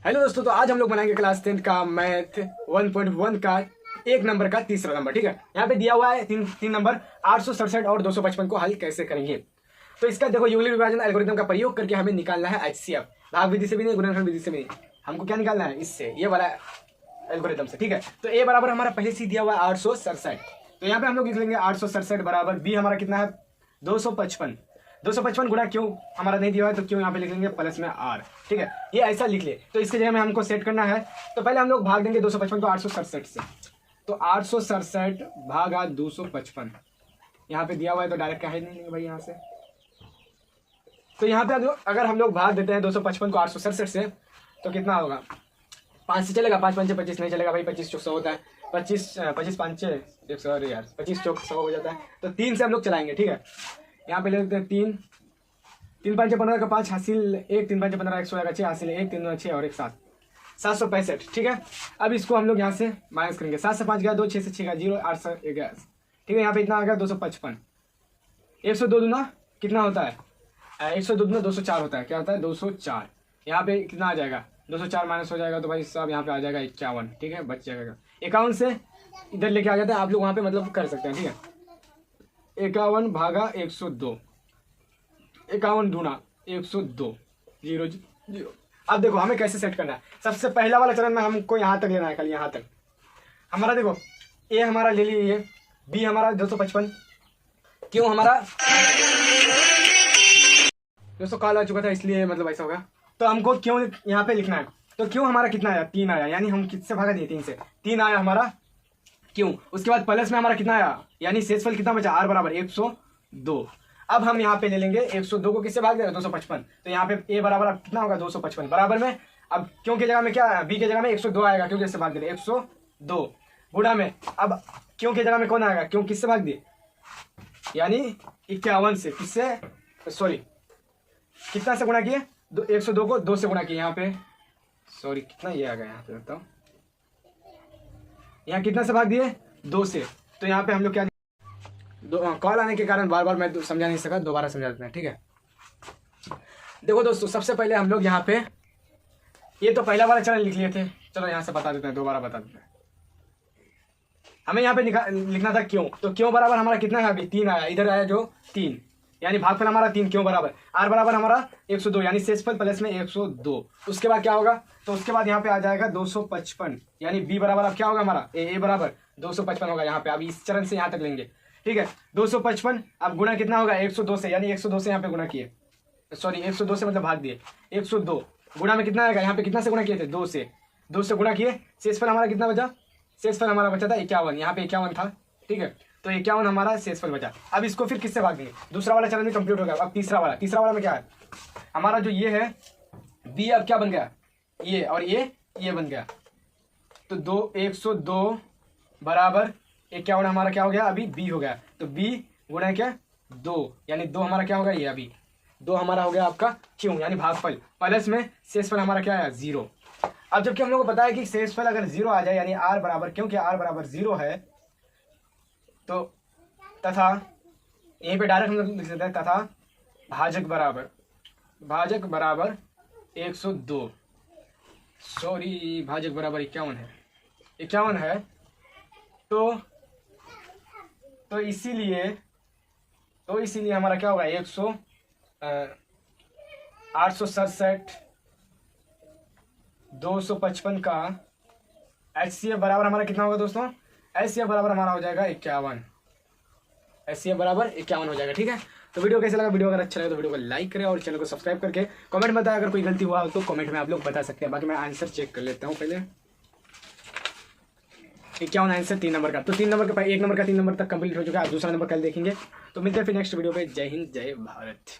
Hello दोस्तों, तो आज हम लोग बनाएंगे क्लास 10 का मैथ 1.1 का एक नंबर का तीसरा नंबर। ठीक है, यहाँ पे दिया हुआ है तीन नंबर 867 और 255 को हल कैसे करेंगे। तो इसका देखो, यूलिट विभाजन एल्गोरिथम का प्रयोग करके हमें निकालना है एचसीएफ। भाग विधि से भी नहीं, गुणनखंड विधि से भी नहीं, हमको क्या निकालना है इससे, ये वाला एल्गोरिथम से। ठीक है, तो ए बराबर हमारा पहले से दिया हुआ है 867। तो यहाँ पे हम लोग लिख लेंगे 867 बराबर बी हमारा कितना है 255। 255 गुणा क्यों हमारा नहीं दिया हुआ है, तो क्यों यहाँ पे लिख लेंगे प्लस में आर। ठीक है, ये ऐसा लिख ले। तो इसके जगह में हमको सेट करना है, तो पहले हम लोग भाग देंगे 255 को 867 से। तो 867 भागा 255 यहाँ पे दिया हुआ है, तो डायरेक्ट क्या है नहीं भाई यहाँ से। तो यहाँ पे अगर हम लोग भाग देते हैं 255 को 867 से, तो कितना होगा, 5 से चलेगा, 5 5 25 नहीं चलेगा भाई, 25 चौक 100 होता है, 25 25 5 100 यार, 25 चौक 100 हो जाता है। तो 3 से हम लोग चलाएंगे। ठीक है, यहाँ पे ले लेते हैं 3 3 5 15 का 5 हासिल 1, 3 5 15 100 6 हासिल 1, 3 9 6 और 1 7 765। ठीक है, अब इसको हम लोग यहाँ से माइनस करेंगे। 7 से 5 गया 2, 6 से 6 गया 0, 8 से 11। ठीक है, यहाँ पे इतना आ गया 255। 102 दूना कितना होता है, 102 दूना 204 होता है। क्या होता है 204। यहाँ पे कितना आ जाएगा 204 माइनस हो जाएगा, तो भाई सब यहाँ पे आ जाएगा 51। ठीक है, बच जाएगा 51 से इधर लेके आ जाते हैं, आप लोग वहाँ पे मतलब कर सकते हैं। ठीक है, 51 भागा 102, 51 दूना 102 0 0। अब देखो हमें कैसे सेट करना है। सबसे पहला वाला चरण में हमको यहाँ तक लेना है, खाली यहाँ तक हमारा। देखो ए हमारा ले लिए, बी हमारा 255, क्यों हमारा 200 कॉल आ चुका था इसलिए मतलब ऐसा होगा। तो हमको क्यों यहाँ पे लिखना है, तो क्यों हमारा कितना आया 3 आया, यानी हम किससे भागा दिए 3 से, 3 आया हमारा क्यों। उसके बाद प्लस में हमारा कितना आया, यानी शेषफल कितना बचा, आर बराबर 102। अब हम यहाँ पे ले लेंगे 102 को किससे भाग देगा 255। तो यहाँ पे ए बराबर अब कितना होगा 255 बराबर में। अब क्यों की जगह में क्या है, बी की जगह में 102 आएगा, क्योंकि इससे भाग दे 102 गुणा में। अब क्यों की जगह में कौन आएगा, क्यों किससे भाग दिए, यानी 51 से, किससे सॉरी कितना से गुणा किए 102 को 2 से गुणा किए। यहाँ पे सॉरी कितना ये आ गया, यहाँ पे बताओ, यहाँ कितना से भाग दिए 2 से। तो यहाँ पे हम लोग क्या, कॉल आने के कारण बार बार मैं समझा नहीं सका, दोबारा समझा देते हैं। ठीक है, देखो दोस्तों, सबसे पहले हम लोग यहाँ पे ये तो पहला वाला चरण लिख लिए थे, चलो यहाँ से बता देते हैं, दोबारा बता देते हैं। हमें यहाँ पे लिखना था क्यों, तो क्यों बराबर हमारा कितना है, अभी 3 आया, इधर आया जो 3, यानी भागफल हमारा 3, क्यों बराबर आर बराबर हमारा 102, यानी शेषफल प्लस में 102। उसके बाद क्या होगा, तो उसके बाद यहाँ पे आ जाएगा 255, यानी बी बराबर अब क्या होगा हमारा ए बराबर 255 होगा। यहाँ पे अब इस चरण से यहाँ तक लेंगे। ठीक है, 255 अब गुणा कितना होगा 102 से, यानी 102 से यहाँ पे गुणा किए, सॉरी 102 से मतलब भाग दिए। 102 गुणा में कितना आएगा, यहाँ पे कितना से गुणा किए थे 2 से, 2 से गुणा किए। शेषफल हमारा कितना बचा, शेषफल हमारा बचा था 51, यहाँ पे 51 था। ठीक है, तो 51 हमारा शेषफल बचा। अब इसको फिर किससे भाग देंगे, दूसरा वाला चरण भी कंप्लीट हो गया। अब तीसरा वाला में क्या है हमारा, जो ये है बी, अब क्या बन गया ये, और ये बन गया। तो 102 बराबर 51 हमारा क्या हो गया, अभी बी हो गया। तो बी गुणा क्या 2, यानी 2 हमारा क्या होगा, ये अभी 2 हमारा हो गया आपका क्यों, यानी भागफल प्लस में शेषफल हमारा क्या है 0। अब जबकि हम लोग को पता है कि शेषफल अगर 0 आ जाए, यानी आर बराबर, क्योंकि आर बराबर 0 है, तो तथा यहीं पे डायरेक्ट हम लोग लिख सकते हैं, तथा भाजक बराबर 102, सॉरी भाजक बराबर 51 है। तो इसीलिए हमारा क्या होगा 867 255 का HCF बराबर हमारा कितना होगा दोस्तों, HCF बराबर हमारा हो जाएगा 51, HCF बराबर 51 हो जाएगा। ठीक है, तो वीडियो कैसा लगा, वीडियो अगर अच्छा लगे तो वीडियो को लाइक करें और चैनल को सब्सक्राइब करके कमेंट में बताएं। अगर कोई गलती हुआ तो कमेंट में आप लोग बता सकते हैं, बाकी मैं आंसर चेक कर लेता हूँ पहले। 51 आंसर 3 नंबर का, तो 3 नंबर का 1 नंबर का 3 नंबर तक कंप्लीट हो चुका है। दूसरा नंबर कल देखेंगे। तो मिलते हैं फिर नेक्स्ट वीडियो पे। जय हिंद, जय भारत।